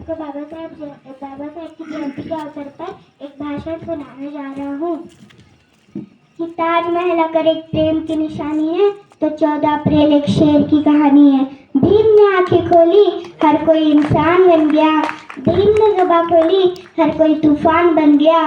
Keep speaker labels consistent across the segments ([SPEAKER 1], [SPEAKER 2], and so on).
[SPEAKER 1] आपको बाबा साहब की जयंती के अवसर पर एक भाषण सुनाने जा रहा हूँ कि ताजमहल अगर एक प्रेम की निशानी है तो 14 अप्रैल एक शेर की कहानी है। भीम ने आंखें खोली, हर कोई इंसान बन गया। भीम ने जुबान खोली, हर कोई तूफान बन गया।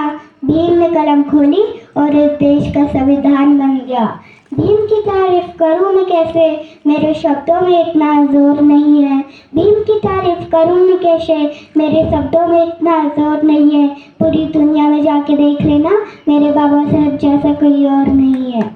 [SPEAKER 1] भीम ने कलम खोली और इस देश का संविधान बन गया। भीम की तारीफ करूं मैं कैसे, मेरे शब्दों में इतना जोर नहीं है। भीम की तारीफ करूं मैं कैसे, मेरे शब्दों में इतना जोर नहीं है। पूरी दुनिया में जाके देख लेना, मेरे बाबा साहब जैसा कोई और नहीं है।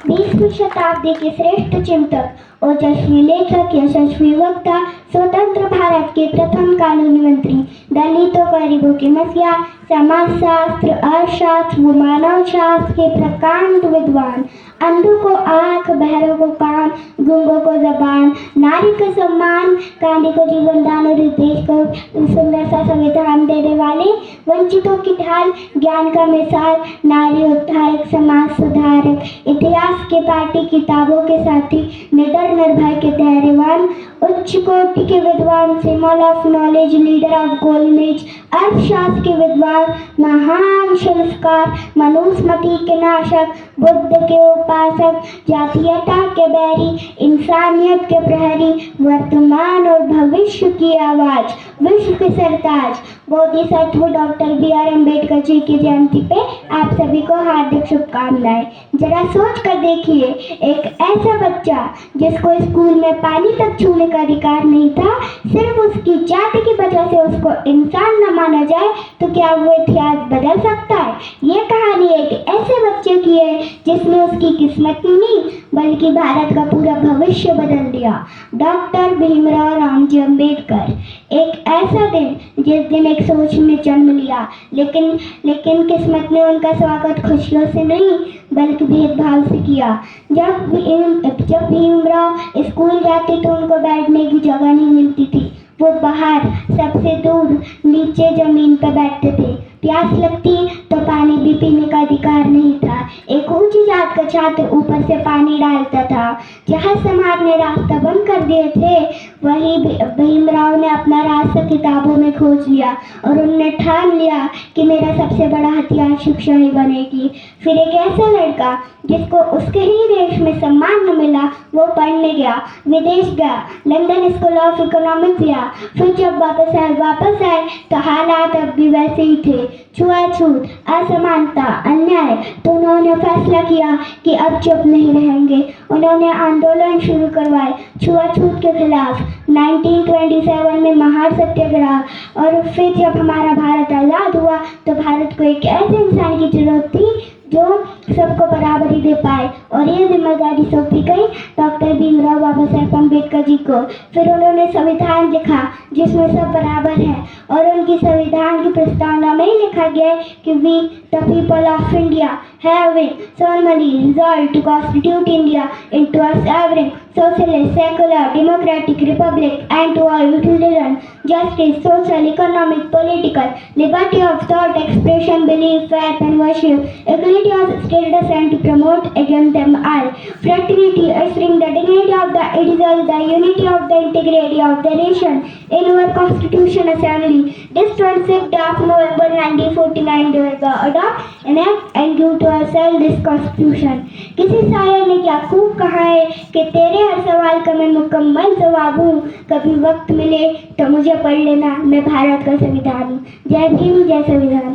[SPEAKER 1] 20वीं शताब्दी के श्रेष्ठ चिंतक, ओजस्वी लेखक, यशस्वी वक्ता, स्वतंत्र भारत के प्रथम कानूनी मंत्री, दलितों गरीबों की मसीहा, समाजशास्त्र, अर्थशास्त्र व मानव शास्त्र के प्रकांड विद्वान, अंधों को आंख, बहरों को कान, गूंगों को जबान, नारी को सम्मान, गांधी को जीवन दान और इस देश को सुंदर सा संविधान देने वाले, वंचितों की ढाल, ज्ञान का मिसाल, नारी उद्धारक, समाज सुधारक, इतिहास के पाठी, किताबों के साथी, निडर निर्भय के धैर्यवान, उच्च कोटि के विद्वान, symbol of knowledge, leader of golden age, अर्थशास्त्र के विद्वान, महान संस्कार, मनुस्मृति के नाशक, बुद्ध के उपासक, जातीयता के बैरी, इंसानियत के प्रहरी, वर्तमान और भविष्य की आवाज, विश्व के सरताज, बोधिसत्व डॉक्टर बी.आर. अम्बेडकर जी की जयंती पे आप सभी को हार्दिक शुभकामनाएं। जरा सोच कर देखिए, एक ऐसा बच्चा जिसको स्कूल में पानी तक छूने का अधिकार नहीं था, सिर्फ उसकी जाति की वजह से उसको इंसान न माना जाए तो क्या वो इतिहास बदल सकता है? ये कहानी एक ऐसे बच्चे की है जिसने उसकी किस्मत नहीं बल्कि भारत का पूरा भविष्य बदल दिया। डॉक्टर भीमराव रामजी अम्बेडकर। एक ऐसा दिन जिस दिन एक सोच ने जन्म लिया, लेकिन किस्मत ने उनका स्वागत खुशियों से नहीं बल्कि भेदभाव से किया। जब भीमराव स्कूल जाते तो उनको बैठने की जगह नहीं मिलती थी। वो बाहर सबसे दूर नीचे जमीन पर बैठते थे। प्यास लगती तो पानी भी पीने का अधिकार नहीं था। एक ऊंची जात का छात्र ऊपर से पानी डालता था। जहाँ समाज ने रास्ता बंद कर दिए थे, वही भीमराव ने अपना रास्ता किताबों में खोज लिया और उन्होंने ठान लिया कि मेरा सबसे बड़ा हथियार शिक्षा ही बनेगी। फिर एक ऐसा लड़का जिसको उसके ही देश में सम्मान न मिला, वो पढ़ने गया, विदेश गया, लंदन स्कूल ऑफ इकोनॉमिक्स लिया। फिर जब वापस आए तो हालात अब भी वैसे ही थे। छुआछूत, असमानता, अन्याय। तो उन्होंने फैसला किया कि अब चुप नहीं रहेंगे। उन्होंने आंदोलन शुरू करवाए छुआछूत के खिलाफ। 1927 में महान सत्याग्रह। और फिर जब हमारा भारत आज़ाद हुआ तो भारत को एक ऐसे इंसान की जरूरत थी जो सबको बराबरी दे पाए, और ये जिम्मेदारी सौंपी गई डॉक्टर भीमराव बाबा साहेब अम्बेडकर जी को। फिर उन्होंने संविधान लिखा जिसमें सब बराबर है, और उनकी संविधान की प्रस्तावना में ही लिखा गया है कि we the people of India having solemnly resolved to constitute India into a sovereign, socialist, secular, democratic republic, and to all citizens justice, social, economic, political, liberty of thought, expression, belief, faith, and worship, equality of status, and to promote against them all fraternity, assuring the dignity of the individual, the unity of the integrity of the nation. In our Constitution Assembly, this 26th of November 1949 will adopt an act and give to ourselves this Constitution. किसी शायर ने क्या खूब कहा है कि तेरे हर सवाल का मैं मुकम्मल जवाब हूँ। कभी वक्त मिले तो मुझे पढ़ लेना, मैं भारत का संविधान हूँ। जय भीम, जय संविधान।